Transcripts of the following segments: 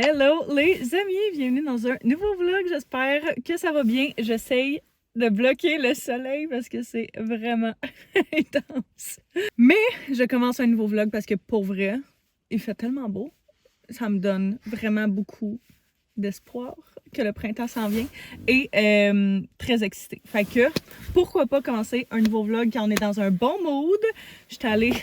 Hello les amis, bienvenue dans un nouveau vlog, j'espère que ça va bien. J'essaye de bloquer le soleil parce que c'est vraiment intense. Mais je commence un nouveau vlog parce que pour vrai, il fait tellement beau. Ça me donne vraiment beaucoup d'espoir que le printemps s'en vient et très excitée. Fait que pourquoi pas commencer un nouveau vlog quand on est dans un bon mood. J'étais allée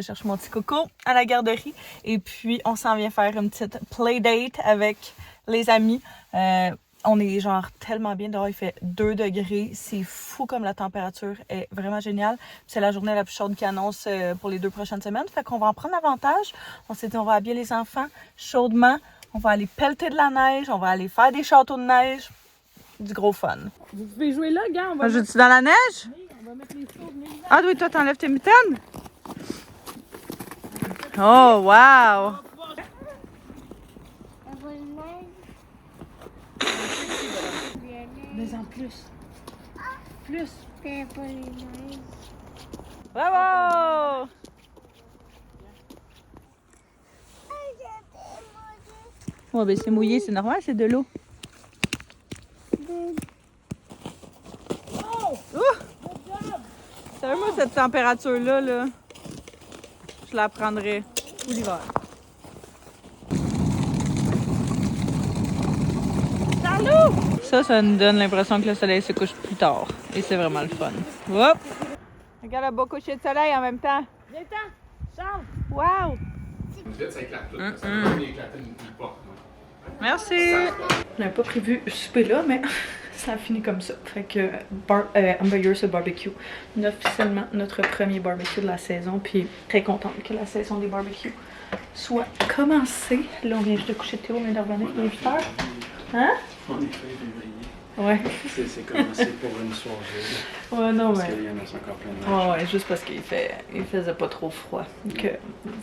chercher mon petit coco à la garderie et puis on s'en vient faire une petite playdate avec les amis. On est genre tellement bien dehors, il fait 2 degrés, c'est fou comme la température est vraiment géniale. C'est la journée la plus chaude qui annonce pour les 2 prochaines semaines, fait qu'on va en prendre avantage. On s'est dit on va habiller les enfants chaudement, on va aller pelleter de la neige, on va aller faire des châteaux de neige, du gros fun. Vous pouvez jouer là, gars, on va mettre... Joues-tu dans la neige? Oui, on va mettre les sauts de l'hiver. Ah oui, toi t'enlèves tes mitaines? Oh wow! Mais en plus. Plus. Bravo! Ouais, ben c'est mouillé, c'est normal, c'est de l'eau. Sérieux, moi, cette température-là, là, je la prendrais tout l'hiver. Salut! Ça nous donne l'impression que le soleil se couche plus tard. Et c'est vraiment le fun. Hop! Regarde le beau coucher de soleil en même temps. Viens-t'en, Charles. Wow! Vite, ça éclate tout. Ça va éclater une porte. Merci! On n'avait pas prévu souper là, mais ça a fini comme ça. Fait que Hamburger sur barbecue. Officiellement notre premier barbecue de la saison. Puis très contente que la saison des barbecues soit commencée. Là, on vient juste de coucher Théo, on vient de revenir. Il est 8 heures. Hein? On est fin février. Ouais. C'est commencé pour une soirée. Ouais, non, Parce mais. qu'il y en a encore plein de neige. Ouais, juste parce qu'il faisait pas trop froid. Que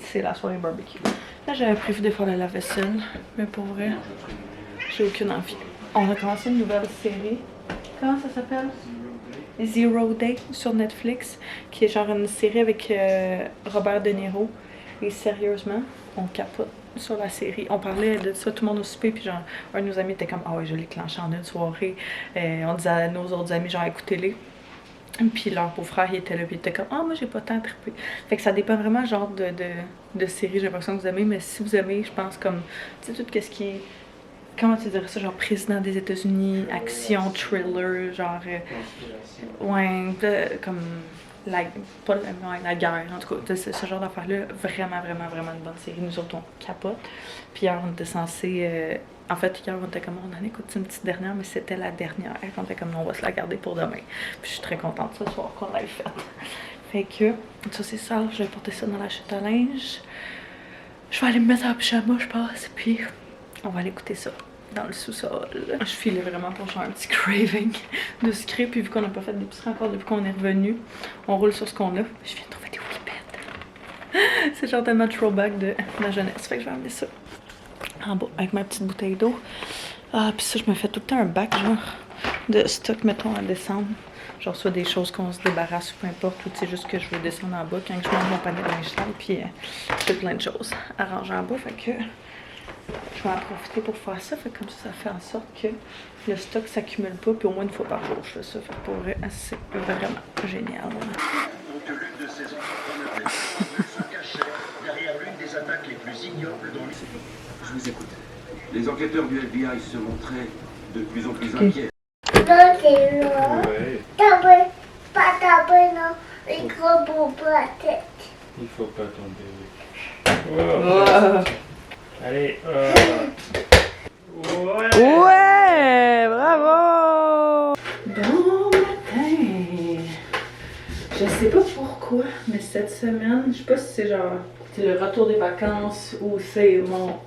c'est la soirée barbecue. Là, j'avais prévu de faire la lave-vaisselle. Mais pour vrai, j'ai aucune envie. On a commencé une nouvelle série. Comment ça s'appelle? Zero Day sur Netflix. Qui est genre une série avec Robert De Niro. Et sérieusement, on capote sur la série. On parlait de ça, tout le monde au souper, puis genre, un de nos amis était comme « Ah ouais, je l'ai clenché en une soirée. » On disait à nos autres amis, genre, écoutez-les. Puis leur beau-frère, il était là, puis il était comme « Ah, moi, j'ai pas tant trippé. » Fait que ça dépend vraiment, genre, de série, j'ai l'impression que vous aimez, mais si vous aimez, je pense, comme, tu sais, tout ce qui est, comment tu dirais ça, genre, président des États-Unis, action, thriller, genre, ouais, comme... pas la guerre, en tout cas, ce genre d'affaires-là, vraiment une bonne série. Nous autres, on capote. Puis hier, on était censé. En fait, hier, on était comme, on en écoute une petite dernière, mais c'était la dernière. On était comme, on va se la garder pour demain. Puis je suis très contente ce soir qu'on l'ait faite. Fait que, ça c'est ça, je vais porter ça dans la chute à linge. Je vais aller me mettre en pyjama, je pense. Puis, on va aller écouter ça dans le sous-sol. Je filais vraiment pour genre un petit craving de sucré, puis vu qu'on n'a pas fait d'épicerie encore depuis qu'on est revenu, on roule sur ce qu'on a. Je viens de trouver des whippets. C'est genre tellement throwback de ma jeunesse. Fait que je vais amener ça en bas avec ma petite bouteille d'eau. Ah, puis ça, je me fais tout le temps un bac, genre, de stock, mettons, à descendre. Genre, soit des choses qu'on se débarrasse ou peu importe, ou c'est juste que je veux descendre en bas quand je monte mon panier de linge sale, puis j'ai plein de choses à ranger en bas. Fait que je vais en profiter pour faire ça, fait comme ça fait en sorte que le stock s'accumule pas, puis au moins une fois par jour je fais ça, fait pour vrai, c'est vraiment génial. L'une de ces entrepreneurs se cachait derrière l'une des attaques les plus ignobles dont Je vous écoute. Les enquêteurs du FBI se montraient de plus en plus inquiets. Ouais. Pas taper dans les gros bouts de la tête. Il faut pas tomber. Wow. Allez. Ouais, bravo! Bon matin! Je sais pas pourquoi, mais cette semaine, je sais pas si c'est genre c'est le retour des vacances ou c'est mon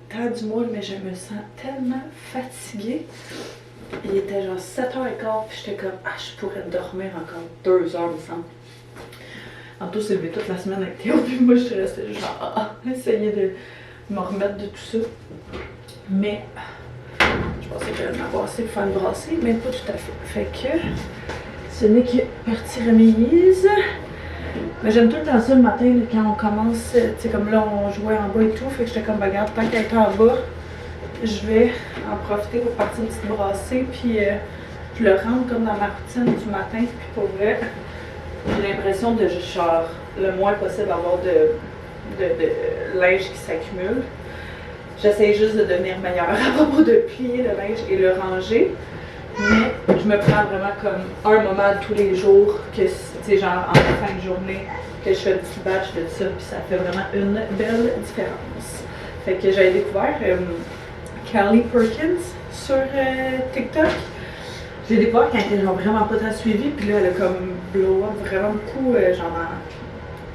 temps du mois, mais je me sens tellement fatiguée. Il était genre 7h15, puis j'étais comme ah, je pourrais dormir encore 2 heures, me semble. Anto s'est levé toute la semaine avec Théo, puis moi je suis restée genre essayer de me remettre de tout ça. Mais je pensais que j'allais m'avoir assez pour faire une brassée, mais pas tout à fait. Fait que ce n'est que partie remise. Mais j'aime tout le temps ça le matin, là, quand on commence, tu sais, comme là, on jouait en bas et tout, fait que j'étais comme, regarde, tant qu'elle est en bas, je vais en profiter pour partir une petite brassée, puis je le rentre comme dans ma routine du matin, puis pour vrai, j'ai l'impression de juste, genre, le moins possible avoir de linge qui s'accumule. J'essaie juste de devenir meilleure à propos de plier le linge et le ranger. Mais je me prends vraiment comme un moment tous les jours, que c'est genre en fin de journée, que je fais un petit batch de ça, puis ça fait vraiment une belle différence. Fait que j'avais découvert Callie Perkins sur TikTok. J'ai découvert quand elle n'a vraiment pas tant suivi, puis là elle a comme blow up vraiment beaucoup,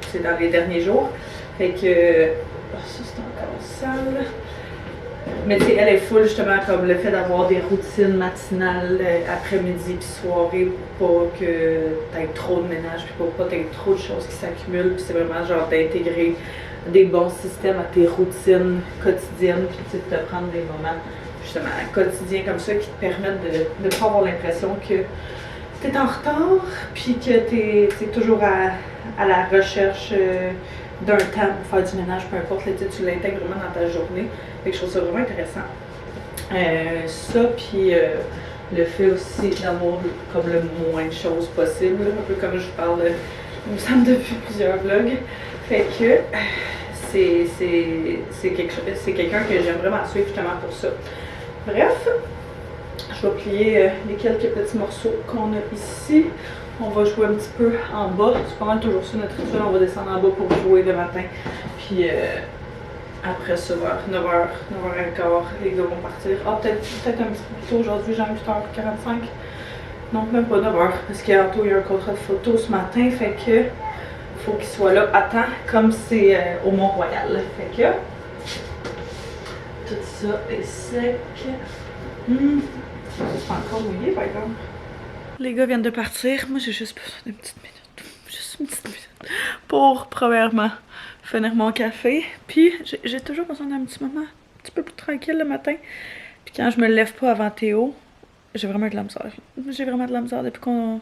c'est dans les derniers jours. Fait que, ça c'est encore sale. Mais tu sais, elle est full justement comme le fait d'avoir des routines matinales après-midi puis soirée pour pas que t'aies trop de ménage puis pour pas que t'aies trop de choses qui s'accumulent. Puis c'est vraiment genre d'intégrer des bons systèmes à tes routines quotidiennes puis tu sais, de te prendre des moments justement quotidiens comme ça qui te permettent de pas avoir l'impression que t'es en retard puis que t'es toujours à la recherche d'un temps pour faire du ménage, peu importe, tu l'intègres vraiment dans ta journée. Fait que je trouve ça vraiment intéressant. Ça, puis le fait aussi d'avoir comme le moins de choses possible, un peu comme je vous parle, il me semble, depuis plusieurs vlogs. Fait que c'est quelqu'un que j'aime vraiment suivre justement pour ça. Bref, je vais plier les quelques petits morceaux qu'on a ici. On va jouer un petit peu en bas. C'est pas mal toujours ça notre rituel. On va descendre en bas pour jouer le matin. Puis après ça, vers 9h, 9h15, les gars vont partir. Ah, peut-être un petit peu plus tôt aujourd'hui, genre 8h45. Donc même pas 9h. Parce qu'Anto, il y a un contrat de photo ce matin. Fait que faut qu'il soit là à temps, comme c'est au Mont-Royal. Fait que tout ça est sec. C'est encore mouillé par exemple. Les gars viennent de partir. Moi, j'ai juste besoin d'une petite minute. Juste une petite minute. Pour, premièrement, finir mon café. Puis, j'ai toujours besoin d'un petit moment un petit peu plus tranquille le matin. Puis quand je me lève pas avant Théo, j'ai vraiment de la misère. J'ai vraiment de la misère depuis qu'on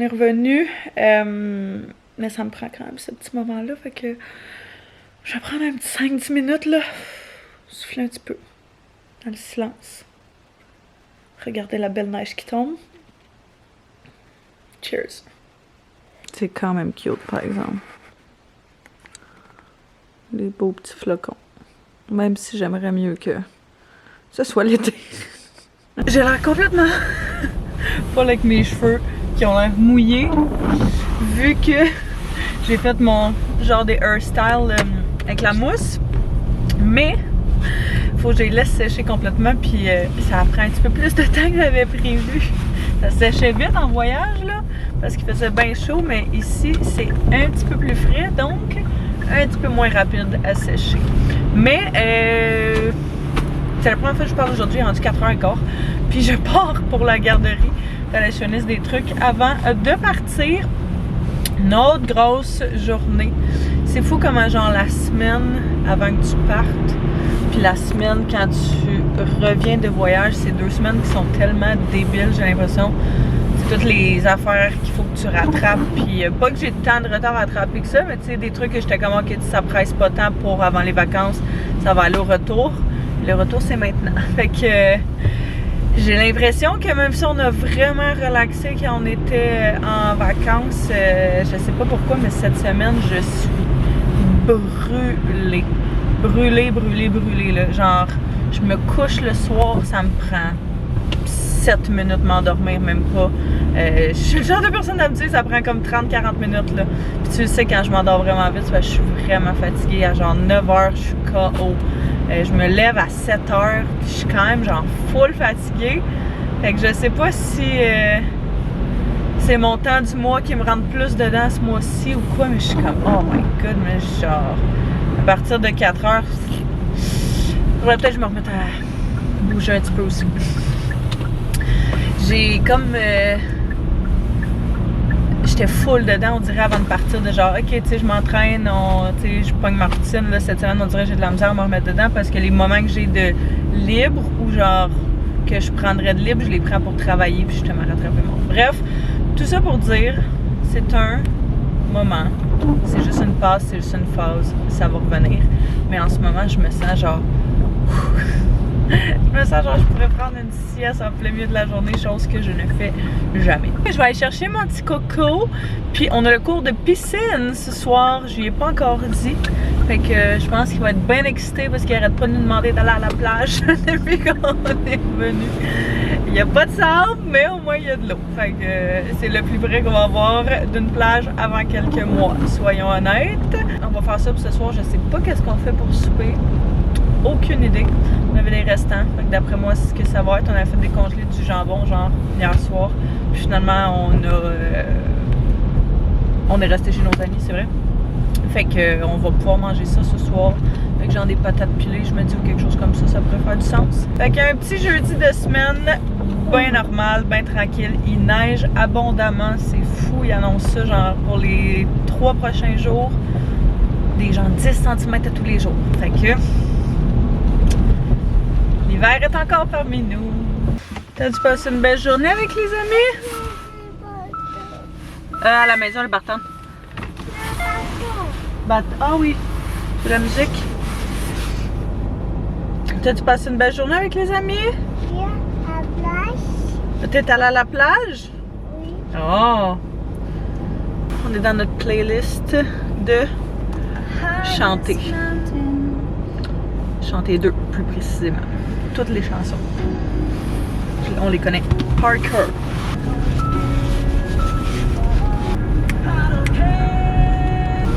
est revenu. Mais ça me prend quand même ce petit moment-là. Fait que je vais prendre un petit 5-10 minutes, là. Souffler un petit peu. Dans le silence. Regarder la belle neige qui tombe. Cheers. C'est quand même cute, par exemple. Les beaux petits flocons. Même si j'aimerais mieux que ce soit l'été. J'ai l'air complètement folle avec mes cheveux qui ont l'air mouillés. Vu que j'ai fait mon genre des hairstyles avec la mousse. Mais faut que je les laisse sécher complètement. Puis ça prend un petit peu plus de temps que j'avais prévu. Ça séchait vite en voyage là, parce qu'il faisait bien chaud, mais ici c'est un petit peu plus frais, donc un petit peu moins rapide à sécher. Mais c'est la première fois que je parle aujourd'hui, il est rendu 4h15, puis je pars pour la garderie relationniste des trucs avant de partir. Une autre grosse journée. C'est fou comment genre la semaine avant que tu partes, puis la semaine quand tu reviens de voyage, c'est 2 semaines qui sont tellement débiles, j'ai l'impression. C'est toutes les affaires qu'il faut que tu rattrapes, puis pas que j'ai tant de retard à rattraper que ça, mais tu sais, des trucs que j'étais comme ok, ça presse pas tant pour avant les vacances, ça va aller au retour. Le retour c'est maintenant. Fait que j'ai l'impression que même si on a vraiment relaxé quand on était en vacances, je sais pas pourquoi, mais cette semaine je suis brûlée. Brûlée là. Genre, je me couche le soir, ça me prend 7 minutes m'endormir, même pas. Je suis le genre de personne à me dire ça prend comme 30-40 minutes là. Puis tu le sais, quand je m'endors vraiment vite, je suis vraiment fatiguée. À genre 9h, je suis KO. Je me lève à 7h, puis je suis quand même genre full fatiguée. Fait que je sais pas si c'est mon temps du mois qui me rentre plus dedans ce mois-ci ou quoi, mais je suis comme oh my god, mais genre à partir de 4h, faudrait peut-être que je me remette à bouger un petit peu aussi. J'ai comme j'étais full dedans, on dirait, avant de partir, de genre ok, tu sais, je m'entraîne, tu sais, je pogne ma routine là, cette semaine, on dirait que j'ai de la misère à me remettre dedans parce que les moments que j'ai de libre ou genre que je prendrais de libre, je les prends pour travailler puis justement rattraper mon. Bref, tout ça pour dire, c'est un moment, c'est juste une passe, c'est juste une phase, ça va revenir. Mais en ce moment, je me sens genre... je me sens genre je pourrais prendre une sieste en plein milieu de la journée, chose que je ne fais jamais. Je vais aller chercher mon petit coco, puis on a le cours de piscine ce soir, je lui ai pas encore dit. Fait que je pense qu'il va être bien excité parce qu'il arrête pas de nous demander d'aller à la plage depuis qu'on est venu. Il n'y a pas de sable, mais au moins il y a de l'eau. Fait que c'est le plus près qu'on va avoir d'une plage avant quelques mois, soyons honnêtes. On va faire ça pour ce soir, je sais pas qu'est-ce qu'on fait pour souper. Aucune idée. On avait des restants. D'après moi, c'est ce que ça va être. On a fait des congelés du jambon, genre, hier soir. Puis finalement, on est resté chez nos amis, c'est vrai. Fait que on va pouvoir manger ça ce soir. Fait que genre des patates pilées, je me dis, ou quelque chose comme ça pourrait faire du sens. Fait qu'un petit jeudi de semaine, bien normal, bien tranquille. Il neige abondamment, c'est fou. Il annonce ça, genre, pour les 3 prochains jours. Des genre 10 cm à tous les jours. Fait que... l'hiver est encore parmi nous. T'as-tu passé une belle journée avec les amis? À la maison, le barton. Ah oui, c'est la musique. T'as-tu passé une belle journée avec les amis? Oui, à la plage. T'es allé à la plage? Oui. Oh! On est dans notre playlist de chanter. Chanter 2, plus précisément. Toutes les chansons. On les connaît par cœur.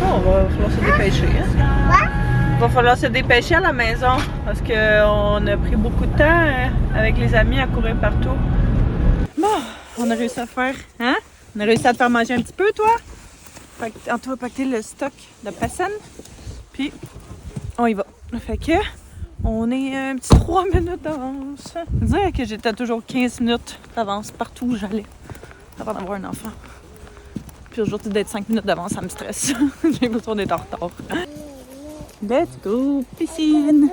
Oh, va falloir se dépêcher. Hein? Va falloir se dépêcher à la maison parce qu'on a pris beaucoup de temps avec les amis à courir partout. Bon, on a réussi à faire. Hein? On a réussi à te faire manger un petit peu, toi. On va pacter le stock de personne. Puis, on y va. Fait que. On est un petit 3 minutes d'avance. Dire que j'étais toujours 15 minutes d'avance partout où j'allais avant d'avoir un enfant. Puis aujourd'hui, d'être 5 minutes d'avance, ça me stresse. J'ai l'impression d'être en retard. Let's go, piscine!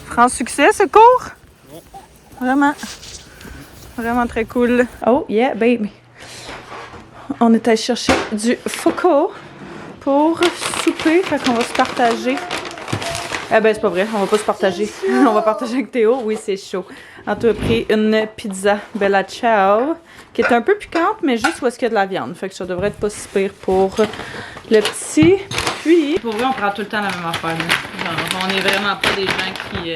Franc succès ce cours? Ouais. Vraiment. Vraiment très cool. Oh yeah baby. On est allé chercher du foco pour souper. Fait qu'on va se partager. Eh ben c'est pas vrai, on va pas se partager. On va partager avec Théo. Oui, c'est chaud. Anto a pris une pizza Bella Ciao qui est un peu piquante, mais juste où est-ce qu'il y a de la viande. Fait que ça devrait être pas si pire pour le petit. Puis, pour vrai, on prend tout le temps la même affaire. Genre, on est vraiment pas des gens qui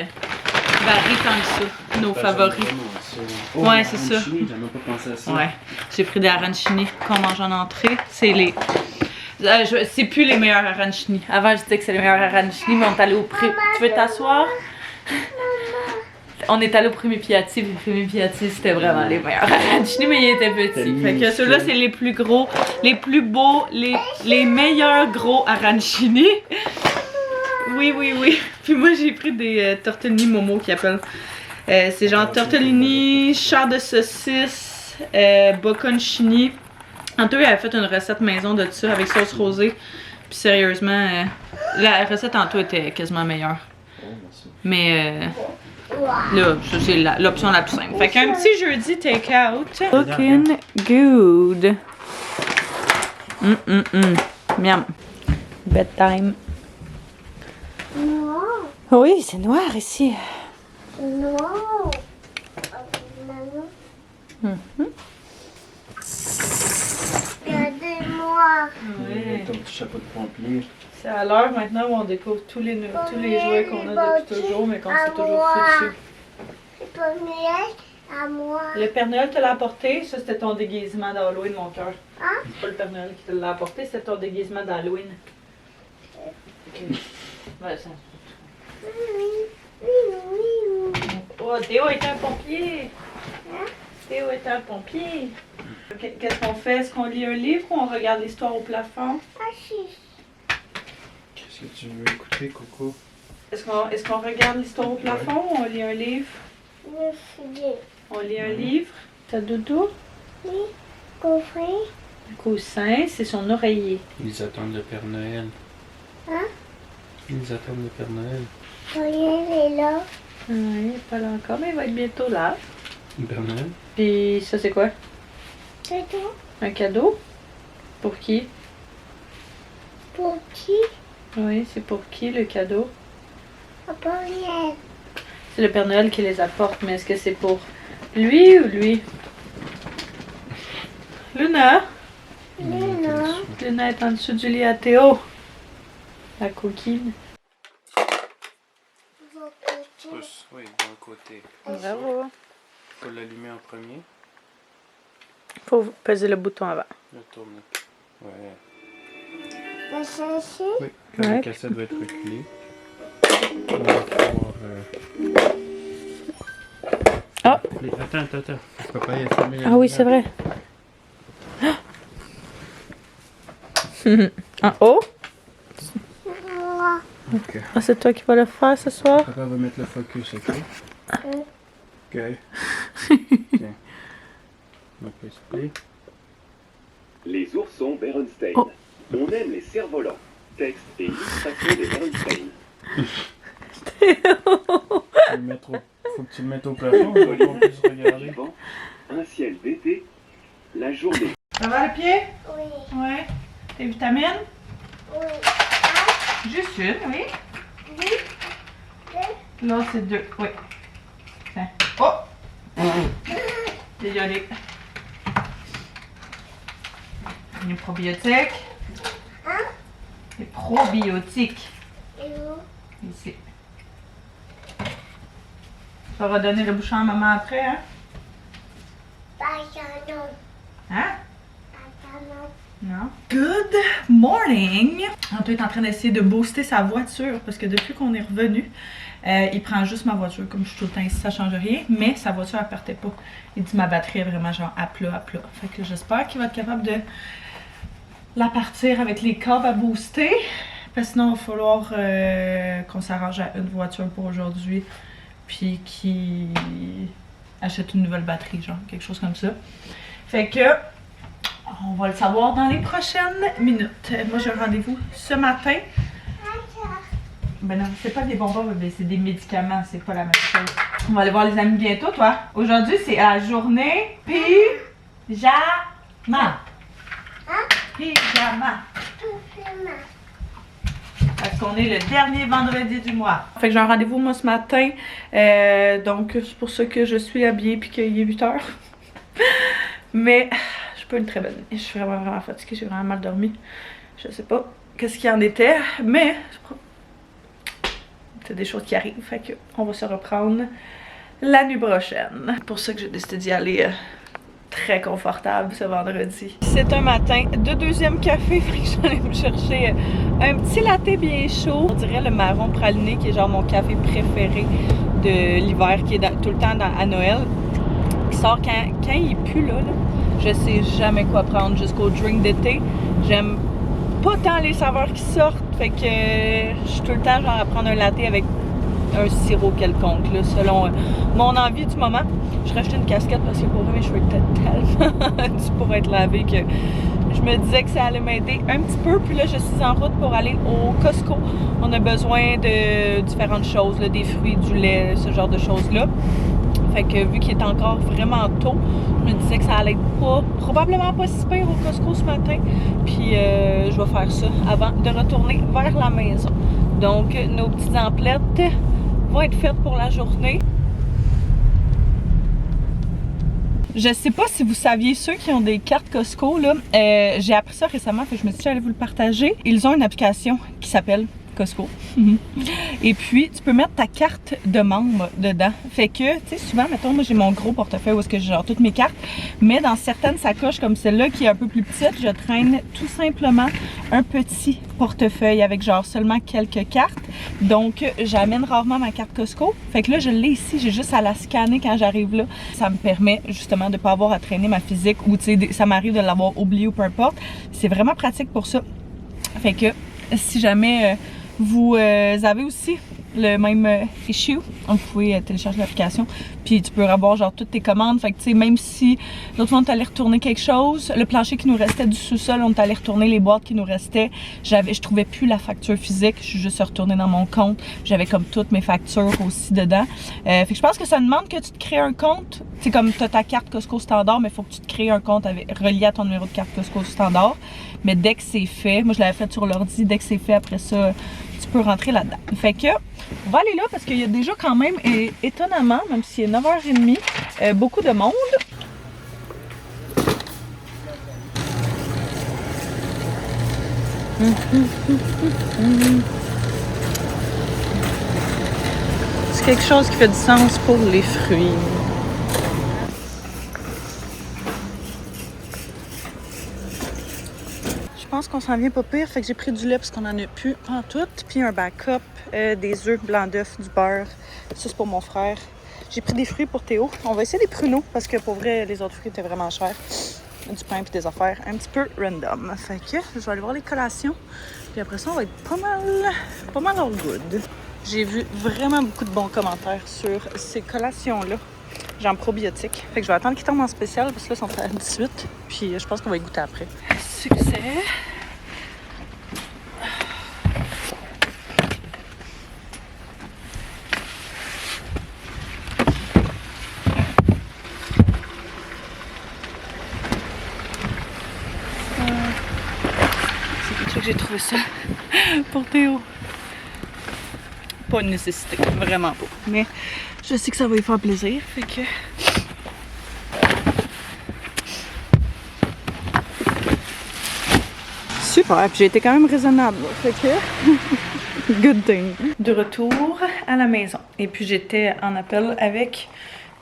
varient tant que ça, nos favoris. Oh, ouais, c'est ça. J'avais même pas pensé à ça. Ouais, j'ai pris des arancini qu'on mange en entrée. C'est les... c'est plus les meilleurs arancini. Avant, je disais que c'est les meilleurs arancini, mais on est allé au prix. Tu veux t'asseoir? On est allé au Primi Piatti, puis le Primi Piatti, c'était vraiment les meilleurs arancini, mais ils étaient petits. Fait que ceux-là, c'est les plus gros, les plus beaux, les meilleurs gros arancini. Oui, oui, oui. Puis moi, j'ai pris des tortellini Momo qui appellent. C'est genre tortellini, char de saucisse, bocconcini. Anto, elle a fait une recette maison de ça avec sauce rosée. Puis sérieusement, la recette Anto était quasiment meilleure. Mais là, ça c'est l'option la plus simple. Fait qu'un petit jeudi take-out. Looking good. Miam. Bedtime. Non. Oui, c'est noir ici. Non. Regardez-moi. Oui. Ton petit chapeau de pompier. C'est à l'heure maintenant où on découvre tous les jouets qu'on a depuis toujours, mais qu'on s'est toujours foutu. Le premier à moi. Le Père Noël te l'a apporté, ça c'était ton déguisement d'Halloween, mon cœur. Hein? C'est pas le Père Noël qui te l'a apporté, c'était ton déguisement d'Halloween. Ok. Ouais, ça. Oh, Théo est un pompier! Théo est un pompier! Qu'est-ce qu'on fait? Est-ce qu'on lit un livre ou on regarde l'histoire au plafond? Qu'est-ce que tu veux écouter, Coco? Est-ce qu'on regarde l'histoire au plafond ou on lit un livre? On lit un livre. T'as doudou? Oui, coffret. Le coussin, c'est son oreiller. Ils attendent le Père Noël. Hein? Ils attendent le Père Noël. Regarde, il est là. Oui, il n'est pas là encore, mais il va être bientôt là. Le Père Noël? Puis ça, c'est quoi? C'est tout. Un cadeau? Pour qui? Pour qui? Oui, c'est pour qui le cadeau? Pour rien. C'est le Père Noël qui les apporte, mais est-ce que c'est pour lui ou lui? Luna? Luna. Luna est en dessous du lit à Théo. La coquine. Pousse, oui, d'un côté. Bravo. Faut l'allumer en premier. Faut peser le bouton avant. Le tourne. Ouais. Va chercher. Oui, quand Ouais. la cassette va être reculée. On va pouvoir. Ah! Attends. Papa, il a fermé la Ah oui, lumière. c'est vrai. En haut? Ok. Ah, c'est toi qui vas le faire ce soir? Papa va mettre le focus, ok? Ok. Tiens. On va play. Les oursons Berenstain. Oh. On aime les cerfs-volants. Texte et illustration des Berenstain. Faut que tu le mettes au plafond pour qu'on puisse regarder. Vivant, un ciel d'été, la journée. Ça va le pied? Oui. Ouais. Tes vitamines? Oui. Juste une, oui. Deux. Là, c'est 2, oui. Tiens. Oh! Désolé. Les probiotiques. Hein? Les probiotiques. Et où? Ici. Tu vas redonner le bouchon à maman après, hein? Pas canon. Hein? Pas canon. Non. Good morning! Antoine est en train d'essayer de booster sa voiture parce que depuis qu'on est revenu, il prend juste ma voiture. Comme je suis tout le temps ici, ça change rien. Mais sa voiture, elle partait pas. Il dit ma batterie est vraiment genre à plat. Fait que j'espère qu'il va être capable de la partir avec les câbles à booster. Parce que sinon, il va falloir qu'on s'arrange à une voiture pour aujourd'hui. Puis qu'il achète une nouvelle batterie, genre quelque chose comme ça. Fait que on va le savoir dans les prochaines minutes. Moi, j'ai un rendez-vous ce matin. Ben non, c'est pas des bonbons, bébé, c'est des médicaments, c'est pas la même chose. On va aller voir les amis bientôt, toi. Aujourd'hui, c'est la journée pyjama. Pyjama. Parce qu'on est le dernier vendredi du mois. Fait que j'ai un rendez-vous, moi, ce matin. Donc, c'est pour ça que je suis habillée puis qu'il est 8 h. Mais je peux une très bonne nuit. Je suis vraiment fatiguée, j'ai vraiment mal dormi. Je sais pas qu'est-ce qu'il en était, mais c'est des choses qui arrivent. Fait que on va se reprendre la nuit prochaine. C'est pour ça que j'ai décidé d'y aller très confortable ce vendredi. C'est un matin de deuxième café, fait que j'allais me chercher un petit latte bien chaud. On dirait le marron praliné qui est genre mon café préféré de l'hiver, qui est tout le temps à Noël. Qui sort quand il pue là, je sais jamais quoi prendre jusqu'au drink d'été. J'aime pas tant les saveurs qui sortent, fait que je suis tout le temps genre à prendre un latte avec un sirop quelconque là, selon mon envie du moment. Je rachète une casquette parce que pour vrai mes cheveux étaient tellement durs pour être lavés que je me disais que ça allait m'aider un petit peu. Puis là je suis en route pour aller au Costco. On a besoin de différentes choses, là, des fruits, du lait, ce genre de choses là. Fait que vu qu'il est encore vraiment tôt, je me disais que ça allait être probablement pas si pire au Costco ce matin. Puis je vais faire ça avant de retourner vers la maison. Donc nos petites emplettes vont être faites pour la journée. Je sais pas si vous saviez, ceux qui ont des cartes Costco, là, j'ai appris ça récemment, fait que je me suis dit j'allais vous le partager. Ils ont une application qui s'appelle Costco. Et puis, tu peux mettre ta carte de membre dedans. Fait que, tu sais, souvent, mettons, moi j'ai mon gros portefeuille où est-ce que j'ai genre toutes mes cartes, mais dans certaines sacoches comme celle-là qui est un peu plus petite, je traîne tout simplement un petit portefeuille avec genre seulement quelques cartes. Donc, j'amène rarement ma carte Costco. Fait que là, je l'ai ici, j'ai juste à la scanner quand j'arrive là. Ça me permet justement de pas avoir à traîner ma physique ou, tu sais, ça m'arrive de l'avoir oublié ou peu importe. C'est vraiment pratique pour ça. Fait que, si jamais vous avez aussi le même issue. Vous pouvez télécharger l'application, puis tu peux avoir genre toutes tes commandes. Fait que tu sais, même si l'autre fois on est allé retourner quelque chose, le plancher qui nous restait du sous-sol, on est allé retourner les boîtes qui nous restaient, je trouvais plus la facture physique, je suis juste retournée dans mon compte, j'avais comme toutes mes factures aussi dedans. Fait que je pense que ça demande que tu te crées un compte. C'est comme tu as ta carte Costco standard, mais il faut que tu te crées un compte relié à ton numéro de carte Costco standard. Mais dès que c'est fait, moi je l'avais fait sur l'ordi, dès que c'est fait, après ça, tu peux rentrer là-dedans. Fait que, on va aller là parce qu'il y a déjà quand même, étonnamment, même s'il est 9h30, beaucoup de monde. C'est quelque chose qui fait du sens pour les fruits. Je pense qu'on s'en vient pas pire, fait que j'ai pris du lait parce qu'on en a plus en tout, puis un backup, des œufs, blancs d'œufs, du beurre. Ça c'est pour mon frère. J'ai pris des fruits pour Théo. On va essayer des pruneaux parce que pour vrai les autres fruits étaient vraiment chers. Du pain puis des affaires un petit peu random. Fait que je vais aller voir les collations. Puis après ça on va être pas mal all good. J'ai vu vraiment beaucoup de bons commentaires sur ces collations-là. Genre probiotiques. Fait que je vais attendre qu'ils tombent en spécial parce que là, ils sont à 18. Puis je pense qu'on va y goûter après. Succès! C'est pour ça que j'ai trouvé ça pour Théo. Pas une nécessité, vraiment pas. Mais je sais que ça va lui faire plaisir, fait que... Super, puis j'ai été quand même raisonnable, fait que... Good thing. De retour à la maison. Et puis j'étais en appel avec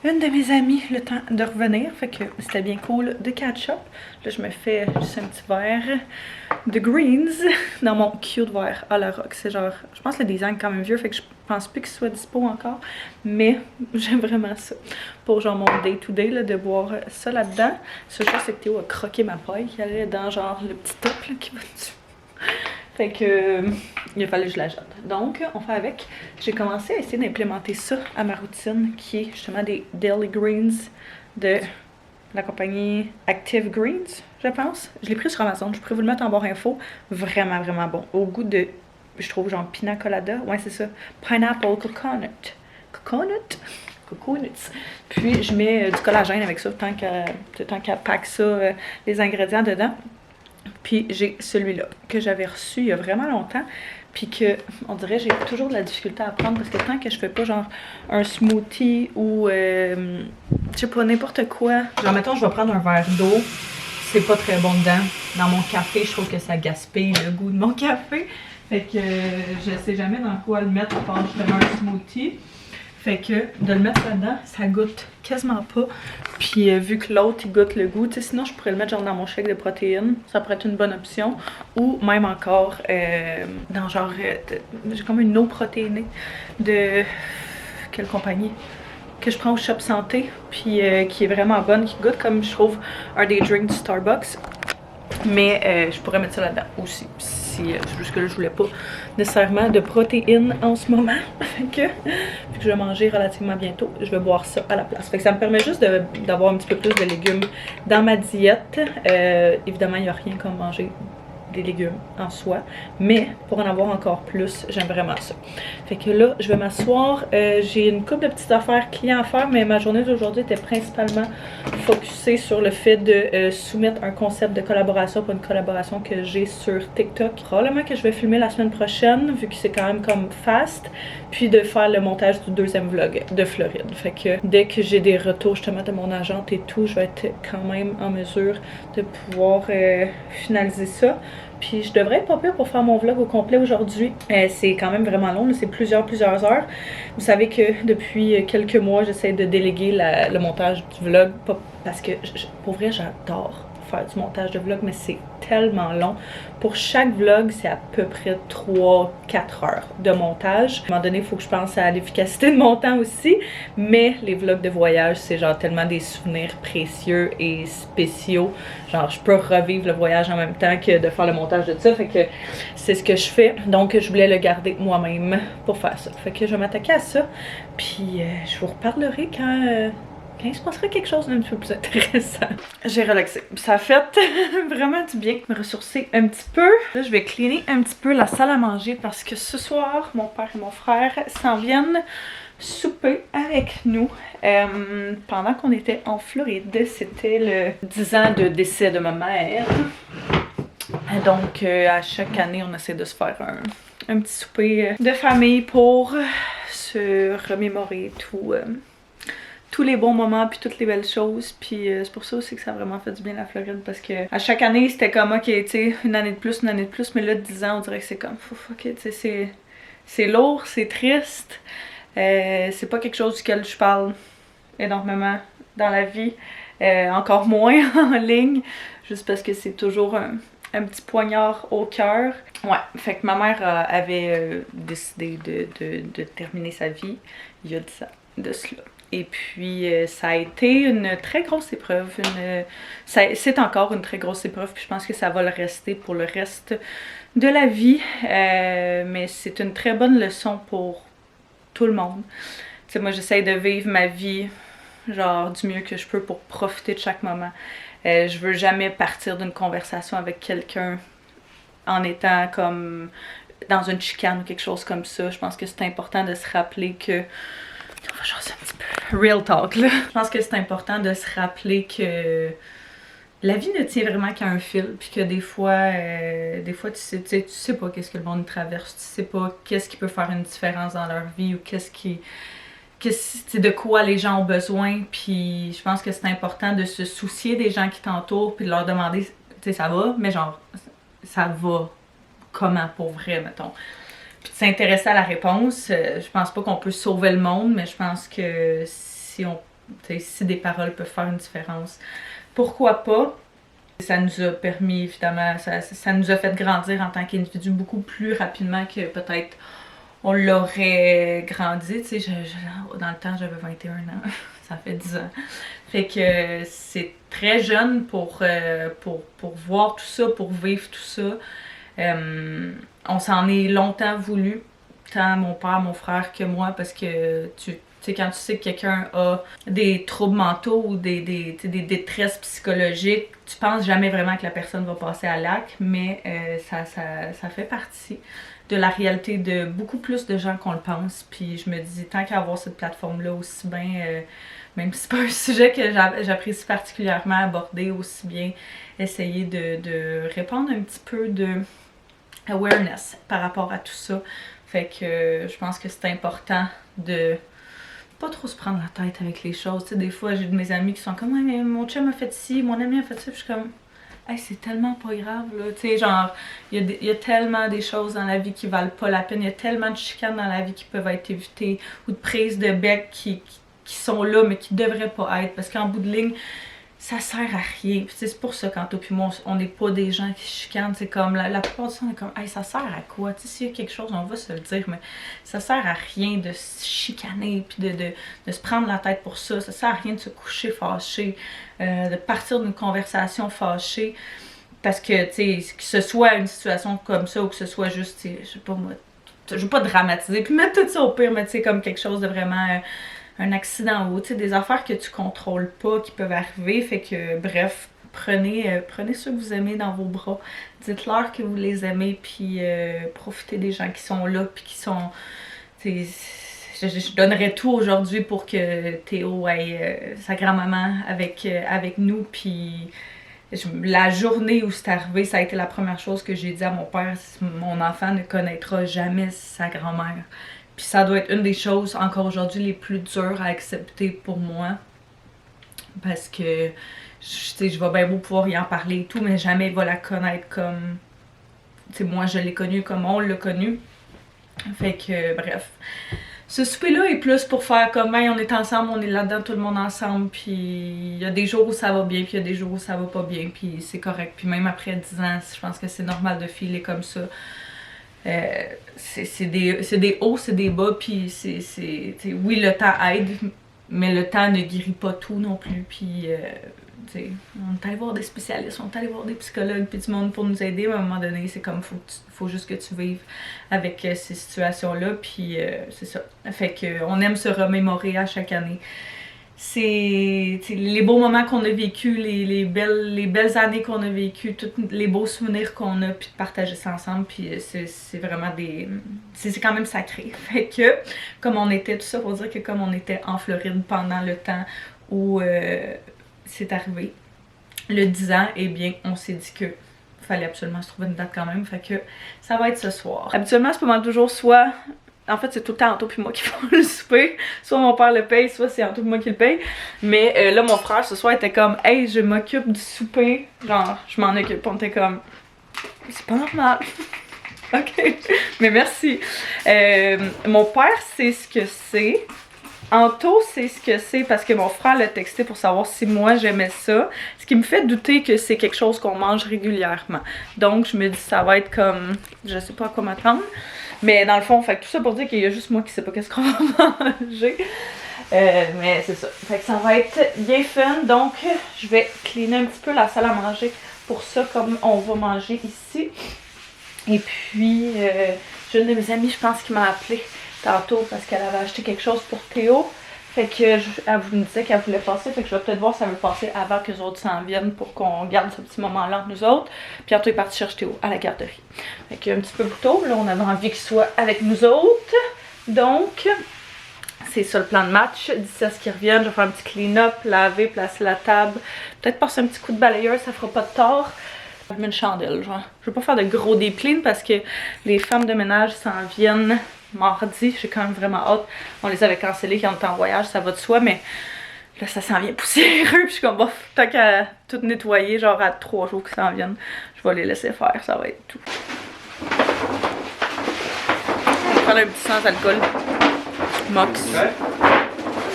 une de mes amies le temps de revenir, fait que c'était bien cool de catch up. Là je me fais juste un petit verre de greens dans mon cute verre à la rock. C'est genre, je pense que le design est quand même vieux, fait que je pense plus qu'il soit dispo encore, mais j'aime vraiment ça. Pour genre mon day-to-day, là, de boire ça là-dedans. Ce chose c'est que Théo a croqué ma paille qui allait dans genre le petit top là, qui va dessus. Fait que il a fallu que je la jette. Donc, on fait avec. J'ai commencé à essayer d'implémenter ça à ma routine, qui est justement des Daily Greens de la compagnie Active Greens, je pense. Je l'ai pris sur Amazon. Je pourrais vous le mettre en barre info. Vraiment, vraiment bon. Au goût de, je trouve, genre pina colada. Ouais, c'est ça. Pineapple coconut. Coconuts. Puis, je mets du collagène avec ça, tant qu'à pack ça, les ingrédients dedans. Puis j'ai celui-là que j'avais reçu il y a vraiment longtemps, puis que on dirait j'ai toujours de la difficulté à prendre parce que tant que je fais pas genre un smoothie ou je sais pas n'importe quoi, genre mettons je vais prendre un verre d'eau, c'est pas très bon dedans. Dans mon café, je trouve que ça gaspille le goût de mon café, fait que je sais jamais dans quoi le mettre à part justement un smoothie. Fait que de le mettre là-dedans, ça goûte quasiment pas. Puis vu que l'autre il goûte le goût, sinon je pourrais le mettre genre dans mon shake de protéines. Ça pourrait être une bonne option. Ou même encore dans genre, j'ai comme une eau protéinée de quelle compagnie? Que je prends au Shop Santé. Puis qui est vraiment bonne, qui goûte comme je trouve un des drinks du Starbucks. Mais je pourrais mettre ça là-dedans aussi. C'est juste que là, je voulais pas nécessairement de protéines en ce moment. Fait que je vais manger relativement bientôt, je vais boire ça à la place. Fait que ça me permet juste d'avoir un petit peu plus de légumes dans ma diète. Évidemment, il n'y a rien comme manger des légumes en soi, mais pour en avoir encore plus, j'aime vraiment ça. Fait que là, je vais m'asseoir. J'ai une couple de petites affaires clients à faire, mais ma journée d'aujourd'hui était principalement focusée sur le fait de soumettre un concept de collaboration pour une collaboration que j'ai sur TikTok. Probablement que je vais filmer la semaine prochaine, vu que c'est quand même comme fast, puis de faire le montage du deuxième vlog de Floride. Fait que dès que j'ai des retours justement de mon agente et tout, je vais être quand même en mesure de pouvoir finaliser ça. Puis je devrais être pas pire pour faire mon vlog au complet aujourd'hui. C'est quand même vraiment long, c'est plusieurs heures. Vous savez que depuis quelques mois, j'essaie de déléguer le montage du vlog, parce que pour vrai, j'adore faire du montage de vlog, mais c'est tellement long. Pour chaque vlog, c'est à peu près 3-4 heures de montage. À un moment donné, il faut que je pense à l'efficacité de mon temps aussi, mais les vlogs de voyage, c'est genre tellement des souvenirs précieux et spéciaux. Genre, je peux revivre le voyage en même temps que de faire le montage de ça, fait que c'est ce que je fais. Donc, je voulais le garder moi-même pour faire ça. Fait que je vais m'attaquer à ça, puis je vous reparlerai quand il se passera quelque chose d'un petit peu plus intéressant. J'ai relaxé. Ça a fait vraiment du bien me ressourcer un petit peu. Là, je vais cleaner un petit peu la salle à manger parce que ce soir, mon père et mon frère s'en viennent souper avec nous. Pendant qu'on était en Floride, c'était le 10 ans de décès de ma mère. Donc, à chaque année, on essaie de se faire un petit souper de famille pour se remémorer tous les bons moments puis toutes les belles choses, puis c'est pour ça aussi que ça a vraiment fait du bien la Floride, parce que à chaque année c'était comme ok, tu sais, une année de plus, mais là 10 ans on dirait que c'est comme ok, tu sais, c'est lourd, c'est triste, c'est pas quelque chose duquel je parle énormément dans la vie, encore moins en ligne, juste parce que c'est toujours un petit poignard au cœur. Ouais, fait que ma mère avait décidé de terminer sa vie il y a 10 ans de cela. Et puis, ça a été une très grosse épreuve. C'est encore une très grosse épreuve, puis je pense que ça va le rester pour le reste de la vie. Mais c'est une très bonne leçon pour tout le monde. Tu sais, moi, j'essaie de vivre ma vie, genre, du mieux que je peux pour profiter de chaque moment. Je veux jamais partir d'une conversation avec quelqu'un en étant comme dans une chicane ou quelque chose comme ça. Je pense que c'est important de se rappeler que... On va jaser un petit peu. Real talk, là. Je pense que c'est important de se rappeler que la vie ne tient vraiment qu'à un fil, puis que des fois tu sais pas qu'est-ce que le monde traverse, tu sais pas qu'est-ce qui peut faire une différence dans leur vie, ou de quoi les gens ont besoin, puis je pense que c'est important de se soucier des gens qui t'entourent, puis de leur demander, tu sais, ça va, mais genre, ça va comment pour vrai, mettons. Puis de s'intéresser à la réponse, je pense pas qu'on peut sauver le monde, mais je pense que si des paroles peuvent faire une différence, pourquoi pas? Ça nous a permis, évidemment, ça nous a fait grandir en tant qu'individu beaucoup plus rapidement que peut-être on l'aurait grandi. Tu sais, dans le temps, j'avais 21 ans, ça fait 10 ans. Fait que c'est très jeune pour voir tout ça, pour vivre tout ça. On s'en est longtemps voulu, tant mon père, mon frère que moi, parce que tu sais, quand tu sais que quelqu'un a des troubles mentaux ou des détresses psychologiques, tu penses jamais vraiment que la personne va passer à l'acte, mais ça fait partie de la réalité de beaucoup plus de gens qu'on le pense. Puis je me dis, tant qu'à avoir cette plateforme-là aussi bien, même si c'est pas un sujet que j'apprécie particulièrement aborder, aussi bien essayer de répandre un petit peu de awareness par rapport à tout ça. Fait que je pense que c'est important de pas trop se prendre la tête avec les choses. Tu sais, des fois, j'ai de mes amis qui sont comme « mais mon chum a fait ci, mon ami a fait ça », puis je suis comme « hey, c'est tellement pas grave, là. » Tu sais, genre, il y a tellement des choses dans la vie qui valent pas la peine. Il y a tellement de chicanes dans la vie qui peuvent être évitées, ou de prises de bec qui sont là, mais qui devraient pas être. Parce qu'en bout de ligne, ça sert à rien. C'est pour ça, quand toi puis moi, on n'est pas des gens qui chicanent. C'est comme, la plupart du temps, on est comme, hey, ça sert à quoi? Tu sais, s'il y a quelque chose, on va se le dire, mais ça sert à rien de se chicaner, puis de se prendre la tête pour ça. Ça sert à rien de se coucher fâché, de partir d'une conversation fâchée. Parce que, tu sais, que ce soit une situation comme ça, ou que ce soit juste, je sais pas moi, je veux pas dramatiser, puis mettre tout ça au pire, mais tu sais, comme quelque chose de vraiment... un accident ou, tu sais, des affaires que tu contrôles pas, qui peuvent arriver. Fait que, bref, prenez ceux que vous aimez dans vos bras. Dites-leur que vous les aimez, puis profitez des gens qui sont là, puis qui sont... Je donnerais tout aujourd'hui pour que Théo aille sa grand-maman avec nous, puis... La journée où c'est arrivé, ça a été la première chose que j'ai dit à mon père. Mon enfant ne connaîtra jamais sa grand-mère. Puis ça doit être une des choses, encore aujourd'hui, les plus dures à accepter pour moi. Parce que, je vais bien beau pouvoir y en parler et tout, mais jamais il va la connaître comme... Tu sais, moi, je l'ai connue comme on l'a connue. Fait que, bref. ce souper-là est plus pour faire comme, hey, on est ensemble, on est là-dedans, tout le monde ensemble, puis il y a des jours où ça va bien, puis il y a des jours où ça va pas bien, puis c'est correct. Puis même après 10 ans, je pense que c'est normal de filer comme ça. C'est des hauts, c'est des bas, puis oui, le temps aide, mais le temps ne guérit pas tout non plus, puis on est allé voir des spécialistes, on est allé voir des psychologues, puis du monde pour nous aider, mais à un moment donné, c'est comme, faut juste que tu vives avec ces situations-là, puis c'est ça. Fait que on aime se remémorer à chaque année. C'est les beaux moments qu'on a vécu, les belles années qu'on a vécues, tous les beaux souvenirs qu'on a, puis de partager ça ensemble, puis c'est vraiment c'est quand même sacré. Fait que, comme on était, tout ça pour dire que comme on était en Floride pendant le temps où c'est arrivé, le 10 ans, eh bien, on s'est dit que fallait absolument se trouver une date quand même, fait que ça va être ce soir. Habituellement, c'est pas mal toujours soit... En fait, c'est tout le temps Anto puis moi qui font le souper. Soit mon père le paye, soit c'est Anto puis moi qui le paye. Mais là, mon frère, ce soir, était comme « Hey, je m'occupe du souper. » Genre, je m'en occupe. On était comme « C'est pas normal. » Ok, mais merci. Mon père sait ce que c'est. Anto sait ce que c'est parce que mon frère l'a texté pour savoir si moi j'aimais ça. Ce qui me fait douter que c'est quelque chose qu'on mange régulièrement. Donc, je me dis ça va être comme... Je sais pas à quoi m'attendre. Mais dans le fond, fait que tout ça pour dire qu'il y a juste moi qui sais pas qu'est-ce qu'on va manger. Mais c'est ça. Fait que ça va être bien fun. Donc, je vais cleaner un petit peu la salle à manger pour ça, comme on va manger ici. Et puis, j'ai une de mes amies, je pense, qui m'a appelé tantôt parce qu'elle avait acheté quelque chose pour Théo. Fait que elle me disait qu'elle voulait passer, fait que je vais peut-être voir si elle veut passer avant que les autres s'en viennent pour qu'on garde ce petit moment-là entre nous autres. Puis Anto est parti chercher Théo à la garderie. Fait que un petit peu plus tôt, là, on avait envie qu'il soit avec nous autres. Donc, c'est ça le plan de match. D'ici à ce qu'ils reviennent, je vais faire un petit clean-up, laver, placer la table. Peut-être passer un petit coup de balayeur, ça fera pas de tort. Je mets une chandelle, genre. Je vais pas faire de gros deep clean parce que les femmes de ménage s'en viennent mardi, j'ai quand même vraiment hâte. On les avait cancellés quand on était en voyage, ça va de soi, mais là ça s'en vient poussiéreux, puis je suis comme bof, tant qu'à tout nettoyer, genre à 3 jours qu'ils s'en viennent, je vais les laisser faire, ça va être tout. On va prendre un petit sans alcool. Mox.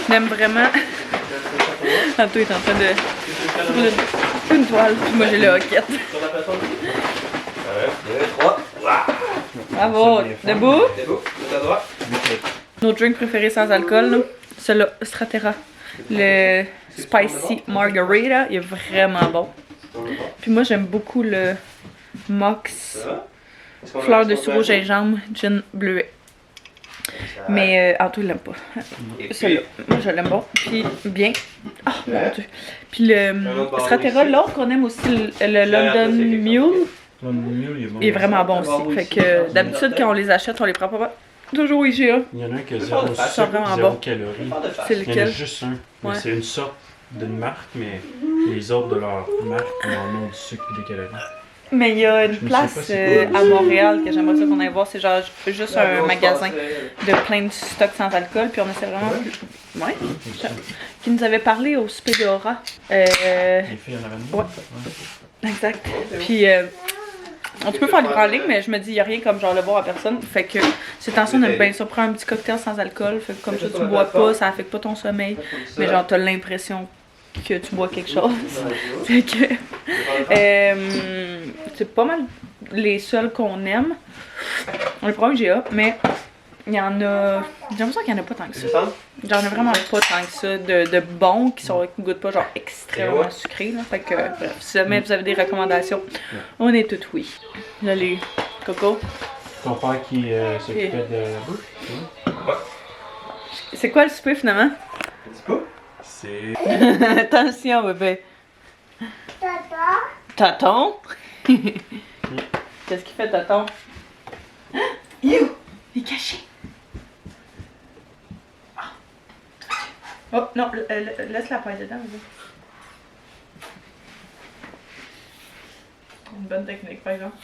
J'aime vraiment. Anto est en train de une toile, puis moi j'ai le hoquette. Bravo, debout. Nos drinks préférés sans alcool, celui-là, Stratera. Le Spicy Margarita, il est vraiment bon. Puis moi j'aime beaucoup le Mox fleur de sureau gingembre, gin bleuet. Mais Anto il l'aime pas. Celui-là, moi je l'aime bon. Puis bien. Oh mon dieu. Puis le Stratera, l'autre qu'on aime aussi, le London Mule. Il est vraiment bon aussi. Fait que d'habitude quand on les achète, on les prend pas toujours IGA. Il y en a un qui a zéro calorie. C'est Il y en a lequel? juste un. Ouais. C'est une sorte d'une marque, mais les autres de leur marque en ont du sucre et des calories. Mais il y a une place à Montréal que j'aimerais ça qu'on aille voir. C'est genre juste un magasin de plein de stocks sans alcool. Puis on essaie vraiment... Ouais. Qui nous avait parlé au souper de Aura. Les filles en avant. Ouais. Exact. Puis... on peut faire le en ligne, mais je me dis, il n'y a rien comme genre le boire à personne. Fait que c'est temps, on aime bien ça. Prends un petit cocktail sans alcool. Fait que comme ça, tu bois pas, ça affecte pas ton sommeil. Mais genre, t'as l'impression que tu bois quelque chose. Fait que. C'est pas mal les seuls qu'on aime. On les prend un GA, mais il y en a. J'ai l'impression qu'il y en a pas tant que ça. J'en ai vraiment pas tant que ça de bons qui goûtent pas genre extrêmement sucrés. Là. Fait que bref, si jamais vous avez des recommandations, on est toutes oui. Là les Coco. Ton père qui s'occupait de la bouffe. C'est quoi le souper finalement? C'est. Attention bébé. Tata. Taton? Qu'est-ce qu'il fait Taton? You! Il est caché! Oh non, laisse la paille dedans. Une bonne technique par exemple.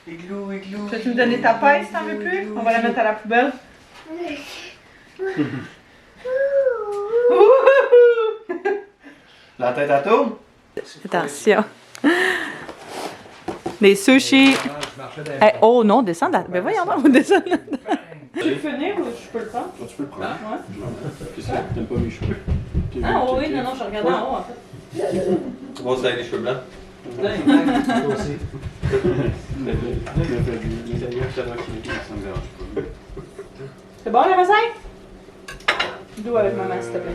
Igloo. Peux-tu me donner ta paille si t'en veux plus? On va la mettre à la poubelle. La tête à tourne? Attention. Des sushis. Oh non, descends. Ben voyons donc, descends. Tu veux finir ou je peux le prendre? Tu peux le prendre. Ouais. Qu'est-ce que t'aimes pas mes cheveux? Ah oui, non, je regardais en haut en fait. Tu vois, c'est les cheveux blancs. Les amis, ça me dérange pas. C'est bon la recette? D'où avec maman s'il te plaît.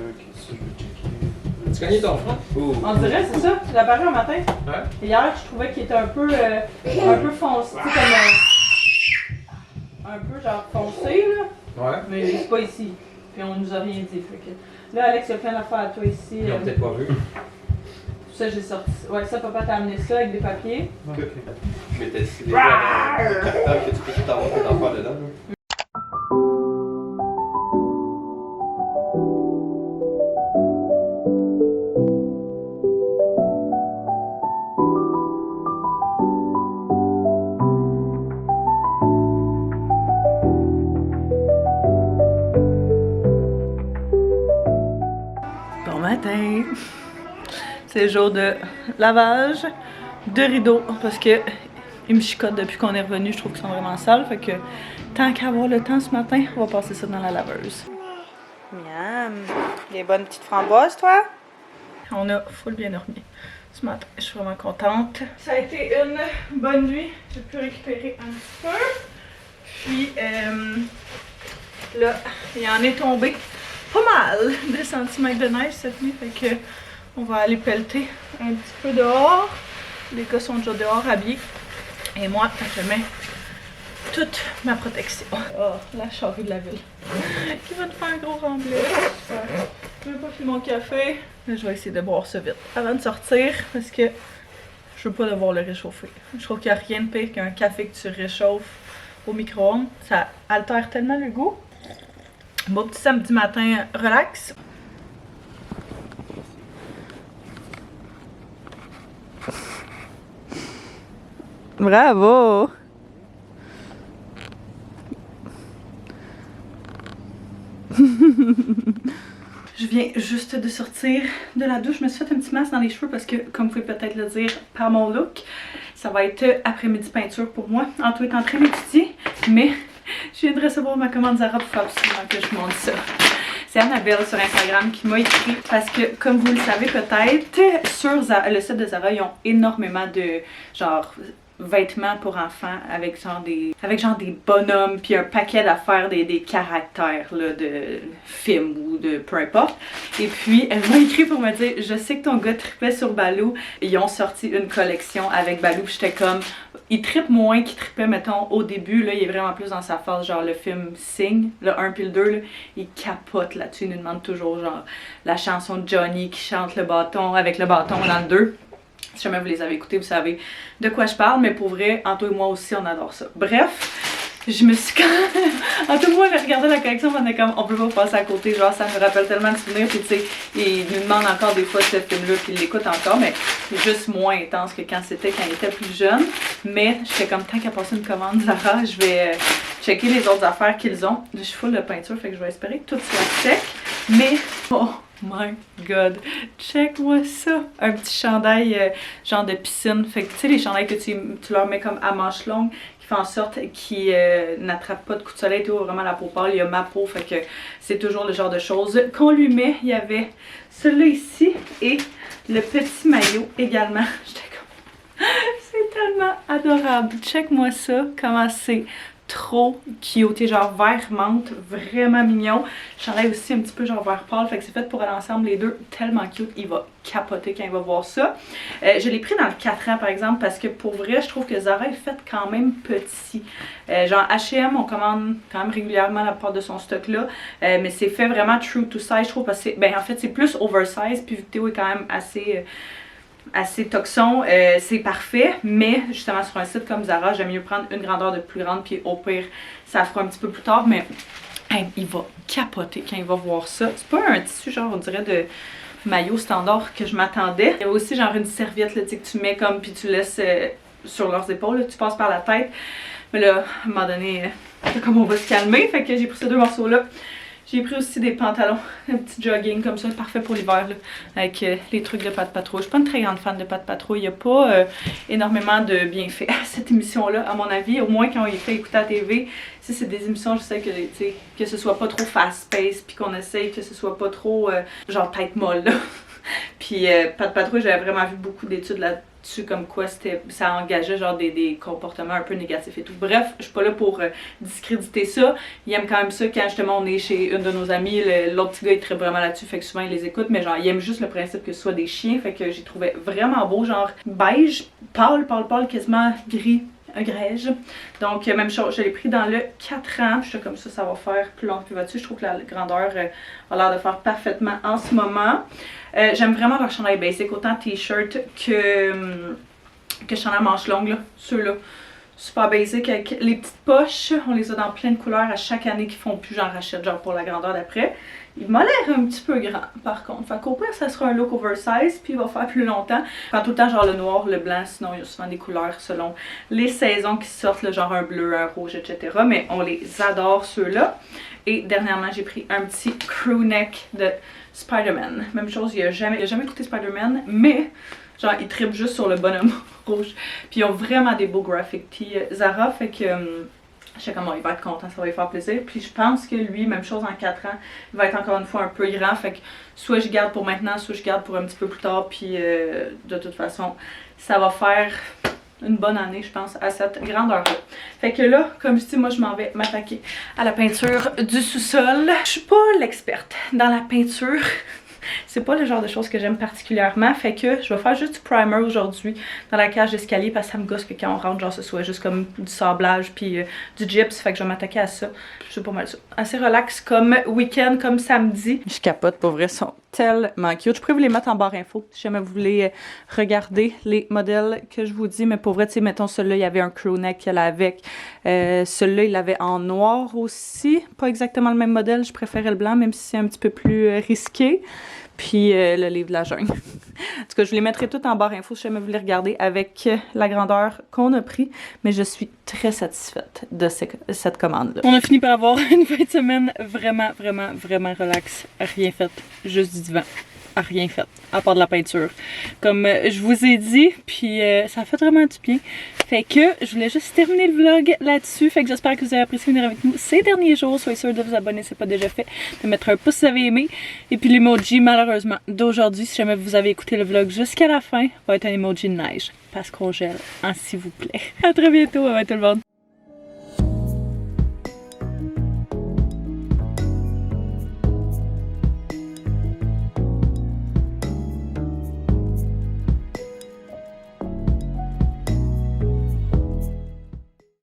Tu connais ton frère? On dirait, c'est ça, il a apparu un matin. Ouais. Et hier, je trouvais qu'il était un peu foncé, tu sais, comme un peu genre foncé, là. Ouais. Mais c'est pas ici. Puis on nous a rien dit. Fait que, là, Alex, il y a plein d'affaires à toi ici. Ils ont peut-être pas vu. Tout ça, j'ai sorti. Ouais, ça, papa t'a amené ça avec des papiers. Ok. Je m'étais décidé un cartable que tu peux tout avoir tes affaires dedans. Là. Bon matin! C'est le jour de lavage de rideaux parce que ils me chicotent depuis qu'on est revenu. Je trouve qu'ils sont vraiment sales. Fait que tant qu'à avoir le temps ce matin, on va passer ça dans la laveuse. Miam! Des bonnes petites framboises, toi? On a full bien dormi ce matin. Je suis vraiment contente. Ça a été une bonne nuit. J'ai pu récupérer un petit peu. Puis là, il en est tombé pas mal de centimètres de neige cette nuit. Fait que on va aller pelleter un petit peu dehors. Les gars sont déjà dehors habillés. Et moi, je mets toute ma protection. Oh, la charrue de la ville. Qui va te faire un gros remblai. Je veux pas filer mon café. Mais je vais essayer de boire ça vite avant de sortir parce que je veux pas devoir le réchauffer. Je trouve qu'il n'y a rien de pire qu'un café que tu réchauffes au micro-ondes. Ça altère tellement le goût. Bon petit samedi matin relax. Bravo! Je viens juste de sortir de la douche. Je me suis fait un petit masque dans les cheveux parce que, comme vous pouvez peut-être le dire par mon look, ça va être après-midi peinture pour moi. Anto est en train d'étudier, mais je viens de recevoir ma commande Zara pour faire absolument que je monte ça. C'est Annabelle sur Instagram qui m'a écrit parce que, comme vous le savez peut-être, sur le site de Zara, ils ont énormément de genre vêtements pour enfants avec genre des bonhommes puis un paquet d'affaires, des caractères là, de films ou de peu importe. Et puis elle m'a écrit pour me dire je sais que ton gars trippait sur Baloo. Ils ont sorti une collection avec Baloo. J'étais comme il trippe moins qu'il trippait mettons au début là, il est vraiment plus dans sa phase genre le film Sing, le 1 puis le 2 là, il capote là-dessus, il nous demande toujours genre la chanson de Johnny qui chante le bâton avec le bâton dans le 2. Si jamais vous les avez écoutés, vous savez de quoi je parle, mais pour vrai, Anto et moi aussi, on adore ça. Bref, je me suis quand Anto et moi, on a regardé la collection, on est comme, on peut pas passer à côté, genre ça me rappelle tellement de souvenirs, puis tu sais, il nous demande encore des fois ce film-là, puis il l'écoute encore, mais c'est juste moins intense que quand il était plus jeune. Mais j'étais comme, tant qu'à passer une commande Zara, je vais checker les autres affaires qu'ils ont. Je suis full de peinture, fait que je vais espérer que tout soit sec, mais oh my god, check-moi ça! Un petit chandail genre de piscine. Fait que tu sais les chandails que tu leur mets comme à manches longues qui fait en sorte qu'ils n'attrapent pas de coups de soleil, tout vraiment la peau pâle, il y a ma peau, fait que c'est toujours le genre de choses qu'on lui met. Il y avait celui-là ici et le petit maillot également. J'étais comme c'est tellement adorable. Check-moi ça, comment c'est trop cute, genre vert menthe, vraiment mignon. Chandail aussi un petit peu genre vert pâle, fait que c'est fait pour aller ensemble les deux, tellement cute, il va capoter quand il va voir ça. Je l'ai pris dans le 4 ans par exemple parce que pour vrai je trouve que Zara est faite quand même petit. Genre H&M on commande quand même régulièrement la part de son stock là, mais c'est fait vraiment true to size je trouve parce que ben en fait c'est plus oversize puis Théo est quand même assez toxon, c'est parfait, mais justement sur un site comme Zara, j'aime mieux prendre une grandeur de plus grande, puis au pire, ça fera un petit peu plus tard, mais hey, il va capoter quand il va voir ça. C'est pas un tissu genre, on dirait de maillot standard que je m'attendais. Il y a aussi genre une serviette là, que tu mets comme, puis tu laisses sur leurs épaules, là, tu passes par la tête, mais là, à un moment donné, comme on va se calmer, fait que j'ai pris ces deux morceaux-là. J'ai pris aussi des pantalons, un petit jogging comme ça, parfait pour l'hiver, avec les trucs de Pat Patrouille. Je suis pas une très grande fan de Pat Patrouille, il n'y a pas énormément de bienfaits à cette émission-là, à mon avis, au moins quand on les fait écouter à la TV. Si c'est des émissions, je sais que ce soit pas trop fast-paced, puis qu'on essaye que ce soit pas trop genre tête molle, là. Puis Pat Patrouille, j'avais vraiment vu beaucoup d'études là-dessus, comme quoi ça engageait genre des comportements un peu négatifs et tout. Bref, je suis pas là pour discréditer ça. Ils aiment quand même ça quand justement on est chez une de nos amies. L'autre petit gars il traite vraiment là-dessus, fait que souvent il les écoute, mais genre il aime juste le principe que ce soit des chiens, fait que j'ai trouvé vraiment beau, genre beige, pâle, quasiment gris. Un grège. Donc, même chose, je l'ai pris dans le 4 ans. J'étais comme ça va faire plus long. Puis là-dessus, je trouve que la grandeur a l'air de faire parfaitement en ce moment. J'aime vraiment leur chandail basic, autant t-shirt que chandail manche longue, là. Ceux-là. Super basic avec les petites poches. On les a dans plein de couleurs à chaque année qui font plus, j'en rachète genre pour la grandeur d'après. Il m'a l'air un petit peu grand par contre. Fait qu'au pire, ça sera un look oversize puis il va faire plus longtemps. Je prends tout le temps genre le noir, le blanc, sinon il y a souvent des couleurs selon les saisons qui sortent, là, genre un bleu, un rouge, etc. Mais on les adore ceux-là. Et dernièrement, j'ai pris un petit crew neck de Spider-Man. Même chose, il a jamais écouté Spider-Man, mais genre il tripe juste sur le bonhomme rouge. Puis ils ont vraiment des beaux graphic tees Zara, fait que je sais comment il va être content, ça va lui faire plaisir. Puis je pense que lui, même chose en 4 ans, il va être encore une fois un peu grand. Fait que soit je garde pour maintenant, soit je garde pour un petit peu plus tard. Puis de toute façon, ça va faire une bonne année, je pense, à cette grandeur-là. Fait que là, comme je dis, moi je m'en vais m'attaquer à la peinture du sous-sol. Je suis pas l'experte dans la peinture. C'est pas le genre de choses que j'aime particulièrement, fait que je vais faire juste du primer aujourd'hui dans la cage d'escalier parce que ça me gosse que quand on rentre, genre ce soit juste comme du sablage puis du gyps, fait que je vais m'attaquer à ça. Je suis pas mal ça. Assez relax comme week-end, comme samedi. Je capote, pour vrai, ils sont tellement cute. Je pourrais vous les mettre en barre info si jamais vous voulez regarder les modèles que je vous dis, mais pour vrai, tu sais, mettons celui-là, il y avait un crew neck qu'elle avec. Celui-là, il l'avait en noir aussi. Pas exactement le même modèle, je préférais le blanc, même si c'est un petit peu plus risqué. Puis le livre de la jungle. En tout cas, je vous les mettrai toutes en barre info si jamais vous les regardez avec la grandeur qu'on a pris. Mais je suis très satisfaite de cette commande-là. On a fini par avoir une fin de semaine vraiment relax. Rien fait. Juste du divan. Rien fait. À part de la peinture. Comme je vous ai dit. Puis ça a fait vraiment du bien. Fait que je voulais juste terminer le vlog là-dessus. Fait que j'espère que vous avez apprécié venir avec nous ces derniers jours. Soyez sûr de vous abonner si ce n'est pas déjà fait. De mettre un pouce si vous avez aimé. Et puis l'emoji, malheureusement, d'aujourd'hui, si jamais vous avez écouté le vlog jusqu'à la fin, va être un emoji de neige. Parce qu'on gèle, hein, s'il vous plaît. À très bientôt. Bye bye tout le monde.